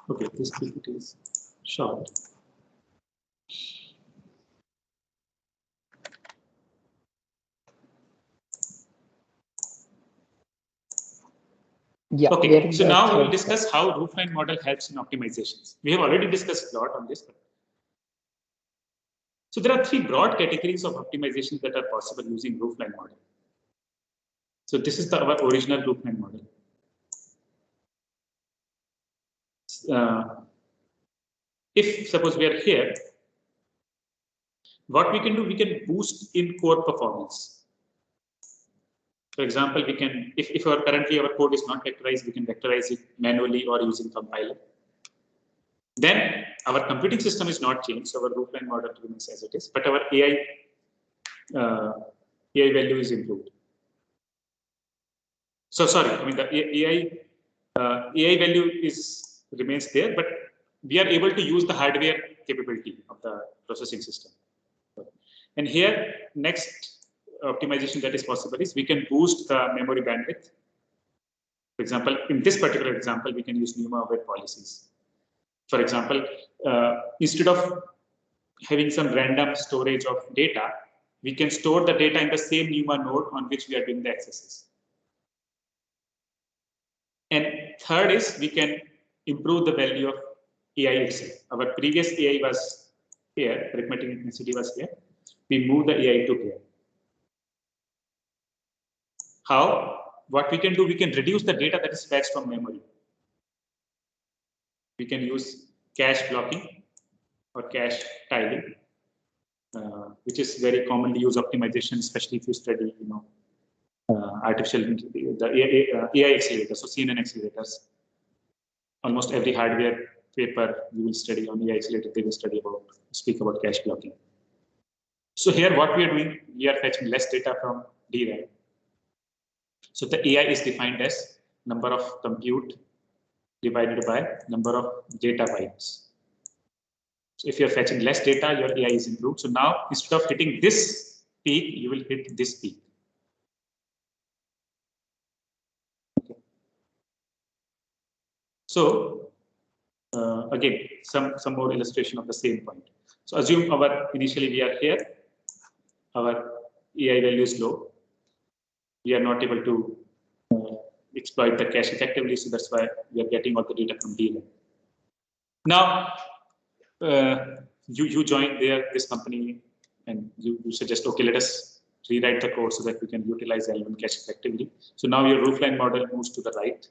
Okay, this PPT is short. Yeah. Okay, so now we will discuss how Roofline model helps in optimizations. We have already discussed a lot on this. So there are three broad categories of optimizations that are possible using Roofline model. So this is our original Roofline model. If suppose we are here, what we can do, we can boost in core performance. For example, we can, if currently our code is not vectorized, we can vectorize it manually or using compiler. Then our computing system is not changed, so our Roofline model remains as it is, but our AI value is improved. So sorry, I mean the AI value remains there, but we are able to use the hardware capability of the processing system. And here, next optimization that is possible is we can boost the memory bandwidth. For example, in this particular example, we can use NUMA-aware policies. For example, instead of having some random storage of data, we can store the data in the same NUMA node on which we are doing the accesses. And third is we can improve the value of AI itself. Our previous AI was here, arithmetic intensity was here. We move the AI to here. How? What we can do, we can reduce the data that is fetched from memory. We can use cache blocking or cache tiling, which is very commonly used optimization, especially if you study, artificial the AI accelerators, so CNN accelerators. Almost every hardware paper you will study on AI accelerator, they will speak about cache blocking. So here, what we are doing, we are fetching less data from DRAM. So the AI is defined as number of compute divided by number of data bytes. So if you're fetching less data, your AI is improved. So now, instead of hitting this peak, you will hit this peak. Okay. So again, some more illustration of the same point. So assume initially we are here, our AI value is low. We are not able to exploit the cache effectively, so that's why we are getting all the data from DRAM. Now, you join this company and you suggest, okay, let us rewrite the code so that we can utilize L1 cache effectively. So now your Roofline model moves to the right.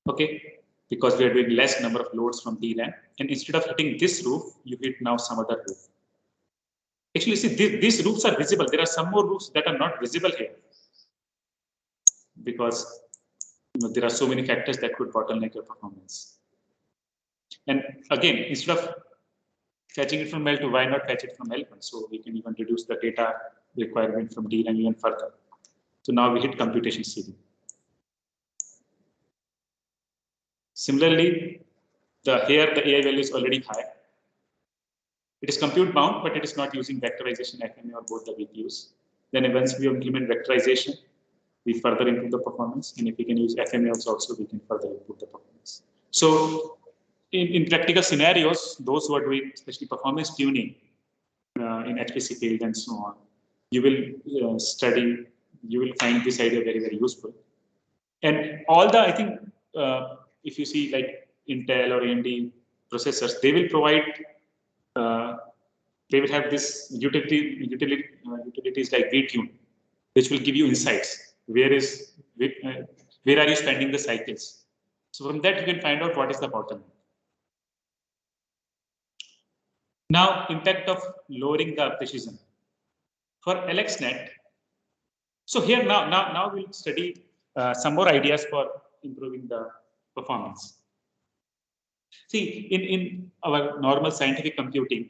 Okay, because we are doing less number of loads from DRAM, and instead of hitting this roof, you hit now some other roof. Actually, see, these roofs are visible. There are some more roofs that are not visible here because there are so many factors that could bottleneck your performance. And again, instead of fetching it from L2, why not fetch it from L1? So we can even reduce the data requirement from DRAM even further. So now we hit computation ceiling. Similarly, here the AI value is already high. It is compute bound, but it is not using vectorization, FMA, or both the VPUs. Then once we implement vectorization, we further improve the performance. And if we can use FMA also, we can further improve the performance. So in practical scenarios, those who are doing especially performance tuning in HPC field and so on, you will you will find this idea very, very useful. And all I think, if you see like Intel or AMD processors, they will provide, they will have this utilities like VTune, which will give you insights. Where are you spending the cycles? So from that, you can find out what is the bottleneck. Now, impact of lowering the precision. For LXNet, so here now we'll study some more ideas for improving the performance. See, in our normal scientific computing,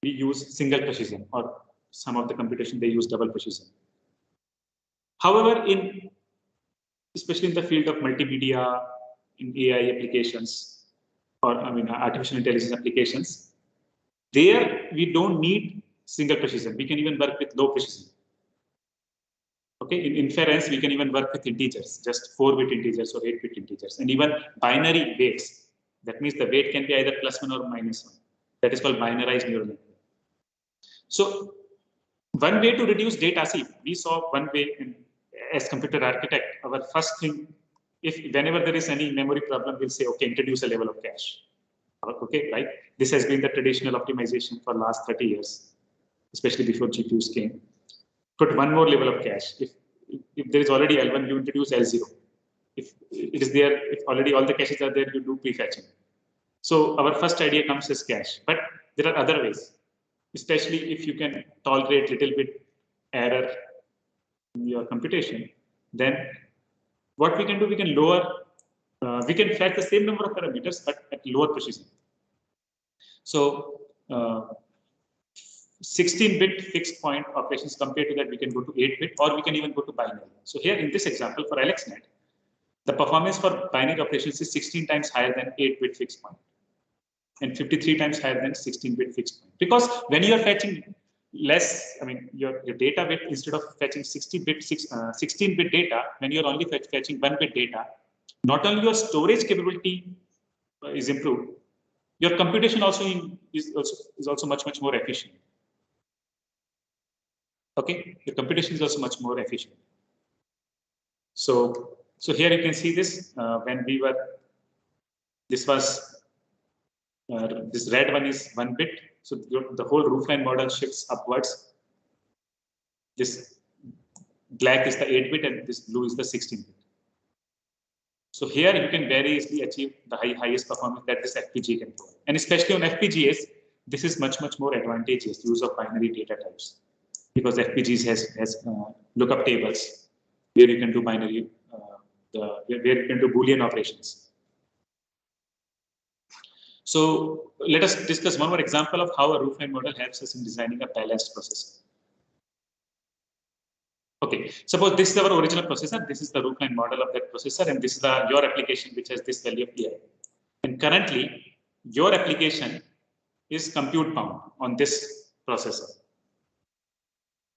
we use single precision, or some of the computation they use double precision. However, especially in the field of multimedia, in AI applications, or artificial intelligence applications, there we don't need single precision. We can even work with low precision. Okay, in inference, we can even work with integers, just 4-bit integers or 8-bit integers, and even binary weights. That means the weight can be either +1 or -1. That is called binarized neural network. So one way to reduce data, see, we saw one way as computer architect, our first thing, if whenever there is any memory problem, we'll say, okay, introduce a level of cache. Okay, right? This has been the traditional optimization for last 30 years, especially before GPUs came. Put one more level of cache. If there is already L1, you introduce L0. If it is there, if already all the caches are there, you do prefetching. So our first idea comes as cache, but there are other ways, especially if you can tolerate little bit error in your computation. Then what we can do, we can lower, we can fetch the same number of parameters, but at lower precision. So 16-bit fixed point operations, compared to that, we can go to 8-bit, or we can even go to binary. So here in this example for AlexNet, the performance for binary operations is 16 times higher than 8-bit fixed point, and 53 times higher than 16-bit fixed point. Because when you are fetching less, I mean, your data bit, instead of fetching 16-bit data, when you are only fetching 1-bit data, not only your storage capability is improved, your computation also is also much more efficient. Okay, the computation is also much more efficient. So here you can see this when we were, this was this red one is 1-bit. So the whole roofline model shifts upwards. This black is the 8-bit and this blue is the 16-bit. So here you can very easily achieve the highest performance that this FPGA can provide. And especially on FPGAs, this is much more advantageous, use of binary data types, because FPGAs has lookup tables where you can do binary, where you can do Boolean operations. So let us discuss one more example of how a roofline model helps us in designing a balanced processor. Okay, suppose this is our original processor, this is the roofline model of that processor, and this is your application which has this value of AI. And currently, your application is compute bound on this processor.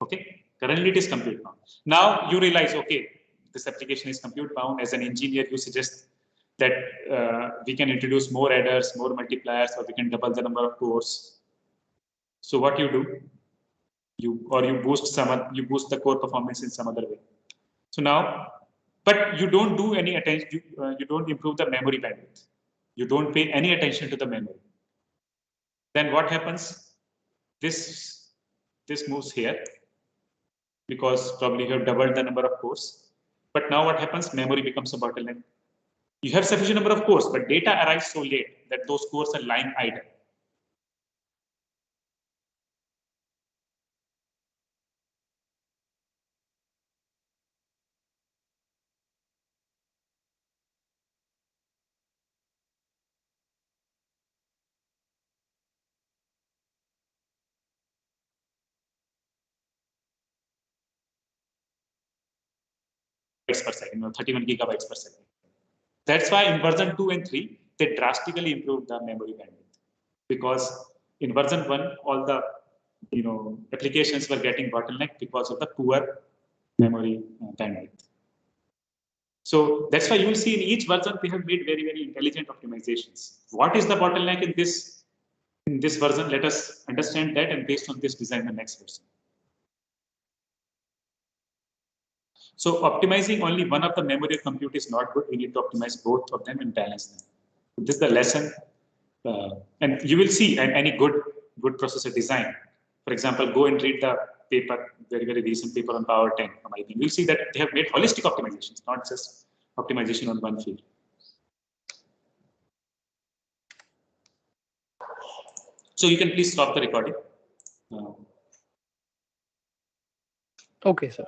Okay, currently it is compute bound. Now you realize, okay, this application is compute bound. As an engineer, you suggest that we can introduce more adders, more multipliers, or we can double the number of cores. So what you do, you boost the core performance in some other way. So now, but you don't do any attention, you don't improve the memory bandwidth. You don't pay any attention to the memory. Then what happens? This moves here, because probably you have doubled the number of cores. But now what happens? Memory becomes a bottleneck. You have sufficient number of cores, but data arrives so late that those cores are lying idle. Per second, 31 gigabytes per second. That's why in version 2 and 3, they drastically improved the memory bandwidth, because in version 1, all the applications were getting bottleneck because of the poor memory bandwidth. So that's why you will see in each version they have made very intelligent optimizations. What is the bottleneck in this version? Let us understand that, and based on this, design the next version. So optimizing only one of the memory compute is not good. We need to optimize both of them and balance them. This is the lesson, and you will see any good processor design. For example, go and read the paper, very recent paper on Power 10 from IBM. You'll see that they have made holistic optimizations, not just optimization on one field. So you can please stop the recording. Okay, sir.